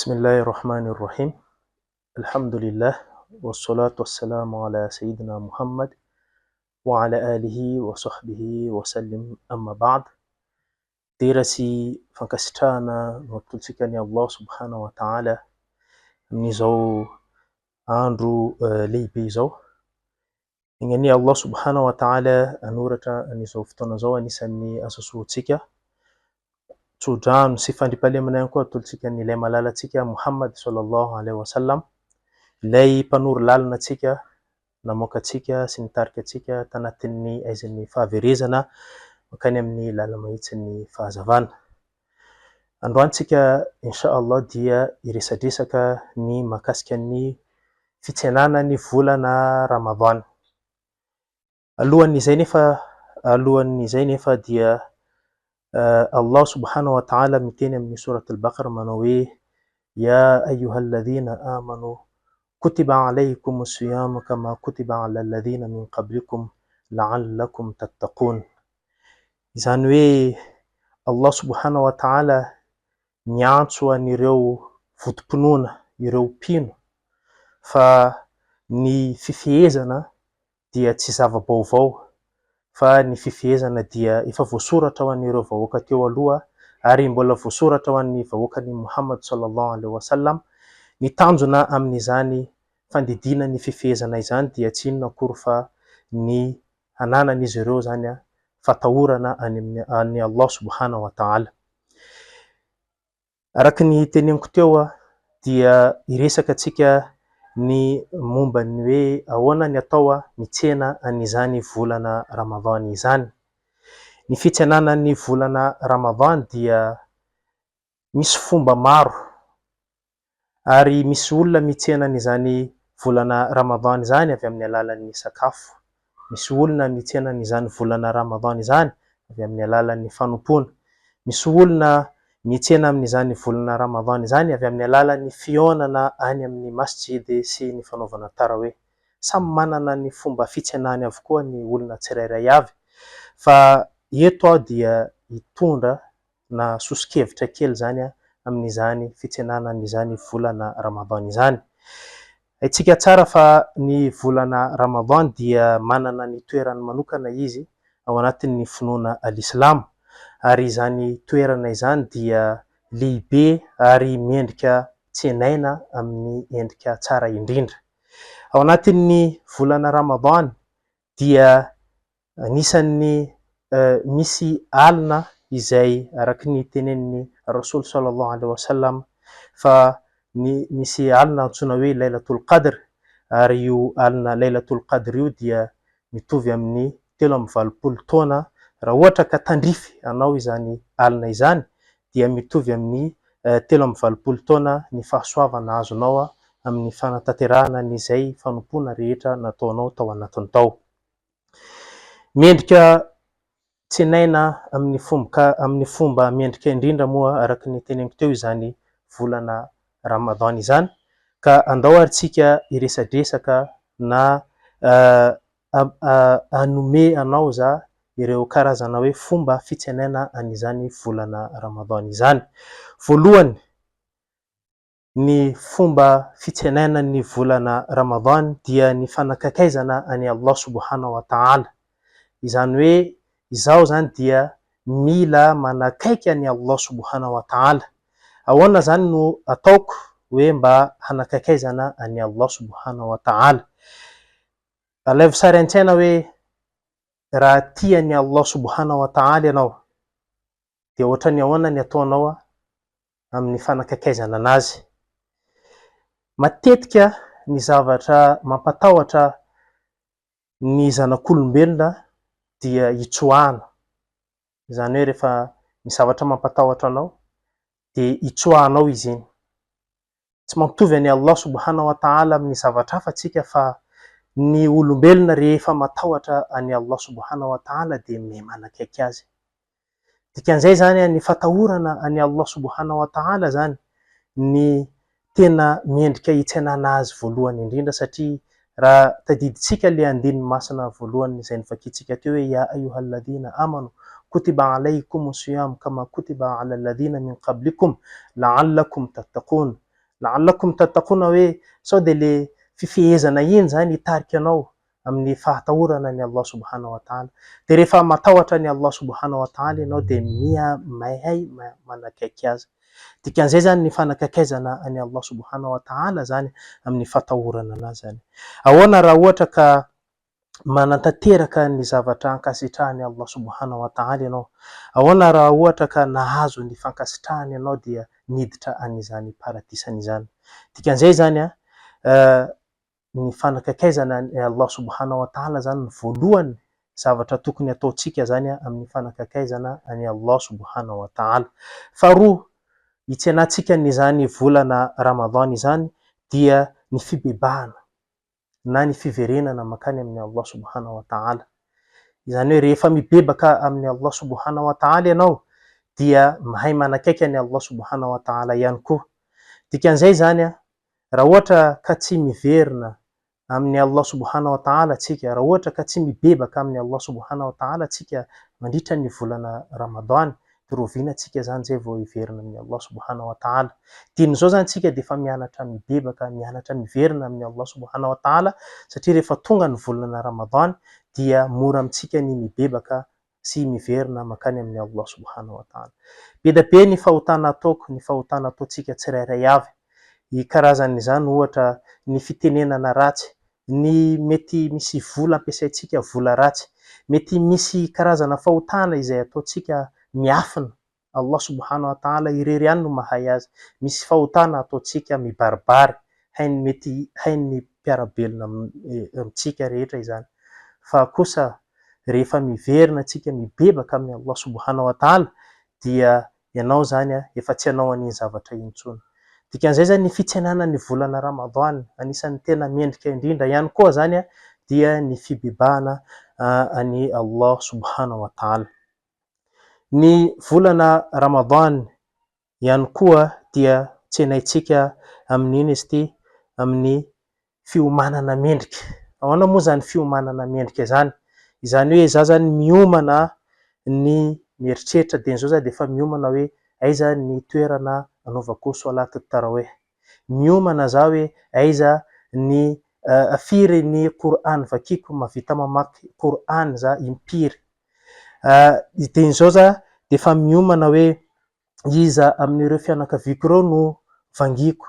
Bismillahirrahmanirrahim. Alhamdulillah, wassalatu wassalamu ala sayyidina Muhammad wa ala alihi wa sahbihi wa sallim, amma ba'd. Tera sy fankasitrahana no atolotsika ny Allah subhanahu wa ta'ala amin'izao andro lehibe izao. Igny ania Allah subhanahu wa ta'ala anoratra an'izao fotoana zao anisan'ny azosoantsika. Tsodrano sy fandriampahalemana ihany koa atolotsika an'ilay malalatsika Muhammad sallallahu alaihi wasallam, ilay mpanoro lalina antsika, namoaka antsika sy nitarika antsika tanatin'ny aizan'ny fahaverezana mankany amin'ny lala mahitsin'ny fahazavana. Androany tsika insha Allah dia iresadresaka ny mahakasika ny fitsenana ny volana Ramadan. Alohan'izay nefa dia Allah subhanahu wa ta'ala miteny amin'ny surat al-Baqara manao hoe ya ayyuhalladhina amanu kutiba alaykumus siyam kama kutiba alal ladhina min qablikum la'allakum tattaqun. Izany hoe Allah subhanahu wa ta'ala miantso an'ireo votom-pinoana, ireo mpino, fa ny fifehezana dia tsy zava-baovao, fa ny fifehezana dia efa voasoratra ho an'ireo vahoaka teo aloha ary mbola voasoratra ho an'ny vahoakan'i Muhammad sallallahu alaihi wasallam. Ny tanjona amin'izany fandidina ny fifehezana izany dia tsy inona akory fa ny hananan'izy ireo zany fatahorana any Allah subhanahu wa ta'ala. Araka ny teneniko teo dia iresaka antsika ny momba ny hoe ahoana ny atao mitsena an'izany volana Ramadan izany. Ny fitsenanan'ny volana Ramadan dia misy fomba maro ary misy olona mitsena an'izany volana Ramadan izany avy amin'ny alalan'ny sakafo. Misy olona mitsena an'izany volana Ramadan izany avy amin'ny alalan'ny fanompoana. Misy olona mitsena amin'izany volana Ramadan izany avy amin'ny alalan'ny fionana any amin'ny masjid sy ny fanaovana tarawih. Samy manana ny fomba fitsenany avokoa ny olona tsirairay avy, fa eto dia hitondra na sosokevitra kely zany amin'izany fitsenanan'izany volana Ramadan izany. Haitsika tsara fa ny volana Ramadan dia manana ny toerany manokana izy ao anatin'ny finoana al-Islam, ary izany toerana izany dia lehibe ary miendrika tsenaina amin'ny endrika tsara indrindra. Ao anatin'ny volana Ramadan dia anisan'ny misy alina izay araky ny tenenin'ny Rasul sallallahu alaihi wasallam fa misy alina antsoina hoe Lailatul Qadr, ary io alina Lailatul Qadr io dia mitovy amin'ny 3.valopolo taona. Raha ohatra ka tandrify anao izany alina izany dia mitovy amin'ny 3.valopolo taona ny fahasoavana azonao amin'ny fanatanterahana an'izay fanompoana rehetra nataonao tao anatiny tao. Miendrika tsenaina amin'ny fomba miendrika indrindra moa araky ny teneniko teo izany volana Ramadan izany, ka andao ary tsika iresadresaka na hanome anao za ireo karazana hoe fomba fitsenaina an'izany volana Ramadan izany. Voalohany, ny fomba fitsenaina ny volana Ramadan dia ny fanakakaizana any Allah subhanahu wa ta'ala. Izany hoe izao zany dia mila manakaiky any Allah subhanahu wa ta'ala. Ahoana zany no ataoko hoe mba hanakakaizana any Allah subhanahu wa ta'ala? Alaivo sary an-tsaina hoe raha tiany Allah subhanahu wa ta'ala ianao dia ohatrany ahoana ny ataonao amin'ny fanakakaizana anazy. Matetika ny zavatra mampatahotra ny zanak'olombelona dia hitsoahana. Izany hoe rehefa ny zavatra mampatahotra anao dia hitsoahanao izy iny. Tsy mampitovy any Allah subhanahu wa ta'ala amin'ny zavatra hafa tsika, fa ny olombelona rehefa matahotra any Allah subhanahu wa ta'ala dia miha manakaiky azy. Dikan'izay zany ny fatahorana any Allah subhanahu wa ta'ala zany ny tena miendrika hitsenana azy voalohany indrindra, satria raha tadiditsika le andininy masina voalohany izay nivakitsika teo hoe ya ayyuhalladhina amanu kutiba alaykumus siyam kama kutiba alal ladhina min qablikum la'allakum tattaqun. la'allakum tattaquna, hoe sao de le fifehezana iny zany hitarika anao amin'ny fahatahorana ny Allah subhanahu wa ta'ala. De rehefa matahotra ny Allah subhanahu wa ta'ala ianao de mahay manakaiky azy. Dikan'izay zany ny fanakakaizana any Allah subhanahu wa ta'ala zany amin'ny fatahorana anazy zany. Ahoana raha ohatra ka manantanteraka ny zavatra ankasitrahany Allah subhanahu wa ta'ala ianao? Ahoana raha ohatra ka nahazo ny fankasitrahany ianao dia niditra an'izany paradisany izany? Dikan'izay zany ny fanakakaizana ny Allah subhanahu wa ta'ala zany ny voalohany zavatra tokony ataontsika zany amin'ny fanakakaizana any Allah subhanahu wa ta'ala. Faharoa, hitsenatsika n'izany volana Ramadan izany dia ny fibebahana na ny fiverenana makany amin'ny Allah subhanahu wa ta'ala. Izany hoe rehefa mibebaka amin'ny Allah subhanahu wa ta'ala ianao dia mahay manakaiky any Allah subhanahu wa ta'ala ihany koa. Dikan'izay zany raha ohatra ka tsy miverina amin'ny Allah subhanahu wa ta'ala tsika, raha ohatra ka tsy mibebaka amin'ny Allah subhanahu wa ta'ala tsika mandritra ny volana Ramadan, de roviana tsika zany zay vao hiverina amin'ny Allah subhanahu wa ta'ala. Dian'izao zany tsika de efa mianatra mibebaka, mianatra miverina amin'ny Allah subhanahu wa ta'ala, satria rehefa tonga ny volana Ramadan dia mora amitsika ny mibebaka sy miverina makany amin'ny Allah subhanahu wa ta'ala. Be da be ny fahotana ataoko, ny fahotana ataontsika tsirairay avy. I karazan'izany ohatra ny fitenenana ratsy, ny mety misy vola ampiasaitsika vola ratsy, mety misy karazana fahotana izay ataontsika miafina. Allah subhanahu wa ta'ala irery ihany no mahay azy. Misy fahotana ataontsika mibaribary, mety hainy mpiarabelona amitsika rehetra izany. Fa kosa rehefa miverina atsika mibebaka amin'ny Allah subhanahu wa ta'ala dia ianao zany efa tsy hanao an'iny zavatra intsony. Dikan'izay zany ny fitsenana ny volana Ramadan, anisan'ny tena mendrika indrindra ihany koa zany dia ny fibebahana any Allah subhanahu wa ta'ala. Ny volana Ramadan ihany koa dia tsenaitsika amin'iny izy ty, amin'ny fiomanana mendrika. Ahoana moa zany fiomanana mendrika zany? Izany hoe za zany miomana ny mieritreritra de zao za de efa miomana hoe aiza ny toerana anaovako salaty tarawih. Miomana za hoe aiza ny firy ny Qur'an vakiko, mahavita mamaky Qur'an za impiry. Dian'izao za de efa miomana hoe iza amin'ireo fianakaviako reo no vangiko,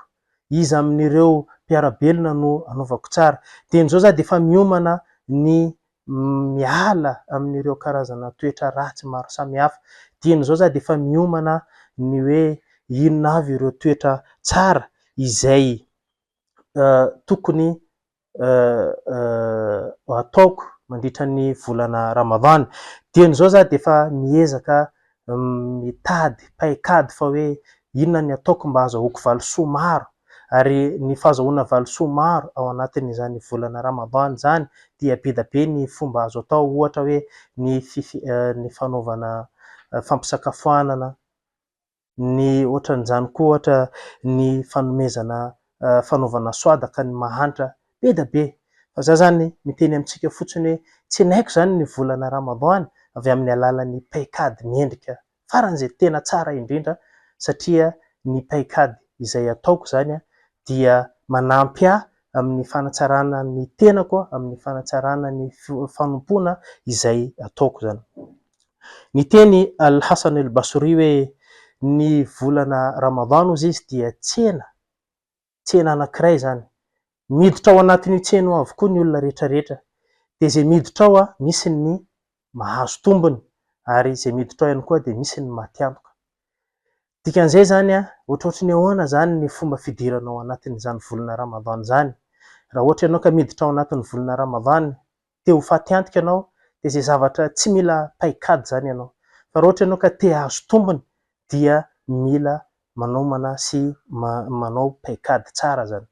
iza amin'ireo mpiarabelona no anaovako tsara. Dian'izao za de efa miomana ny miala amin'ireo karazana toetra ratsy maro samihafa. Dian'izao za de efa miomana ny hoe inona avy ireo toetra tsara izay tokony ataoko mandritra ny volana Ramadan. Dian'izao za de efa miezaka mitady paikady fa hoe inona ny ataoko mba azahoako valisoa maro, ary ny fahazahoana valisoa maro ao anatin'izany volana Ramadan zany dia be da be ny fomba azo atao, ohatra hoe ny fanaovana fampisakafoanana, ny ohatran'izany koa ohatra ny fanomezana fanaovana soadaka ny mahantra, be da be. Fa za zany miteny amitsika fotsiny hoe tsenaiko zany ny volana Ramadan avy amin'ny alalan'ny paikady mendrika faran'izay tena tsara indrindra, satria ny paikady izay ataoko zany dia manampy amin'ny fanatsarana ny tenako, amin'ny fanatsarana ny fanompoana izay ataoko zany. Ny teny Al-Hasan al-Basri hoe ny volana Ramadan ozy izy dia tsena anankiray zany. Miditra ao anatin'io tsena io avokoa ny olona rehetrarehetra, de zay miditra ao misy ny mahazo tombony ary zay miditra ao ihany koa de misy ny maty antoka. Dikan'izay zany ohatrohatry ny ahoana zany ny fomba fidirana ao anatin'izany volana Ramadan zany. Raha ohatra ianao ka miditra ao anatin'ny volana Ramadan, te ho faty antoka ianao, de zay zavatra tsy mila paikady zany ianao. Fa raha ohatra ianao ka te hahazo tombony dia mila manomana sy manao paikady tsara zany.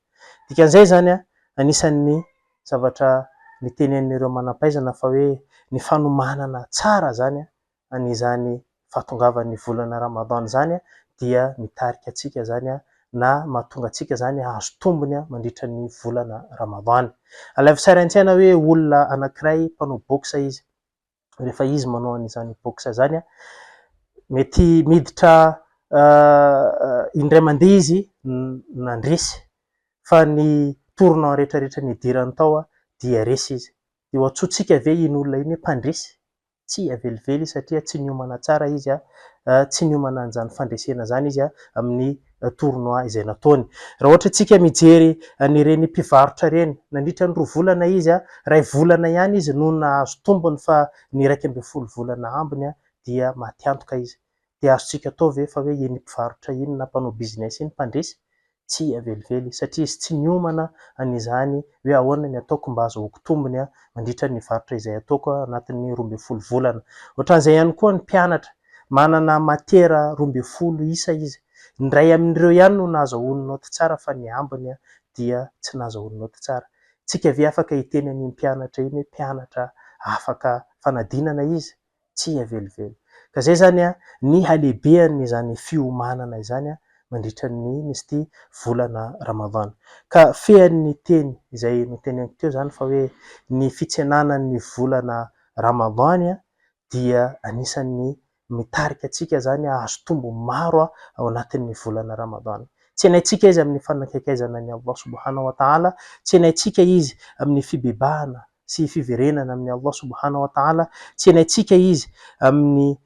Dikan'izay zany anisan'ny zavatra nitenen'ireo manam-pahaizana fa hoe ny fanomanana tsara zany an'izany fahatongavan'ny volana Ramadan zany dia mitarika atsika zany na mahatonga atsika zany hahazo tombony mandritra ny volana Ramadan. Alaiko sary an-tsaina hoe olona anankiray mpanao boxe izy. Rehefa izy manao an'izany boxe zany mety miditra indray mandeha izy nandresy fa ny toronao rehetrarehetra nidirany tao dia resy izy. Eo antsointsika ve iny olona iny hoe mpandresy? Tsy avelively satria tsy niomana tsara izy tsy niomana an'izany fandresena zany izy amin'ny tournois izay nataony. Raha ohatra antsika mijery an'ireny mpivarotra ireny, nandritra ny 2 volana izy 2 volana ihany izy no nahazo tombony fa ny 12 volana ambiny dia maty antoka izy. Dia azontsika atao ve fa hoe iny mpivarotra iny na mpanao business iny mpandresy? Tsy avelively satria izy tsy niomana an'izany hoe ahoana ny ataoko mba azahoako tombony mandritra ny varotra izay ataoko anatin'ny 12 volana. Ohatran'izay ihany koa ny mpianatra, manana matiera 12 isa izy. Ny ray amin'ireo ihany no nahazoany note tsara fa ny ambiny dia tsy nahazoany note tsara. Tsika ve afaka hiteny an'iny mpianatra iny hoe mpianatra afaka fanadinana izy? Tsy avelively. Ka zay zany ny halehibehan'izany fiomanana izany mandritra ny ino izy ity volana Ramadana. Ka fehan'ny teny izay noteneniko teo zany fa hoe ny fitsenanan'ny volana Ramadana dia anisan'ny mitarika antsika zany ahazo tombony maro ao anatin'ny volana Ramadana. Tsy hainatsika izy amin'ny fanakaikaizana ny Allah subhanahu wa ta'ala, tsy hainatsika izy amin'ny fibebahana sy fiverenana amin'ny Allah subhanahu wa ta'ala, tsy hainatsika izy amin'ny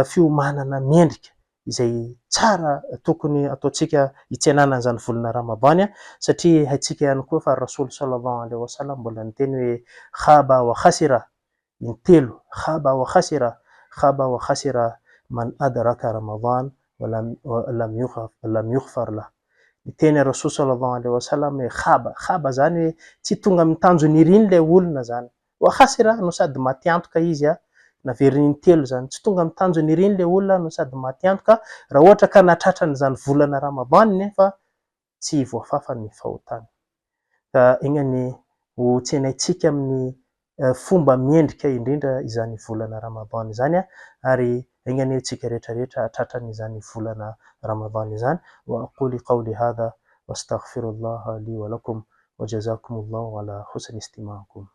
fiomanana mendrika izay tsara tokony ataontsika hitsenana an'izany volana Ramadana satria haitsika ihany koa fa Rasoly sallallahu alaihi wasallam mbola niteny hoe khaba wa khasira, intelo khaba wa khasira man adraka Ramadan wa lam yughfar lah. Niteny Rasoly sallallahu alaihi wasallam hoe khaba zany hoe tsy tonga mitanjony iry ilay olona zany, wa khasira no sady maty antoka izy naveriny intelo zany, tsy tonga mitanjony iry ilay olona no sady maty antoka raha ohatra ka natratra an'izany volana Ramadana nefa tsy voafafany ny fahotany. Ka iny ho tsenaitsika amin'ny fomba miendrika indrindra izany volana Ramadana izany ary iny antsika rehetrarehetra tratran'izany volana Ramadana izany. Wa aqulu qawli hadha wastaghfirullah li wa lakum wa jazakumullahu ala husni istima'ikum.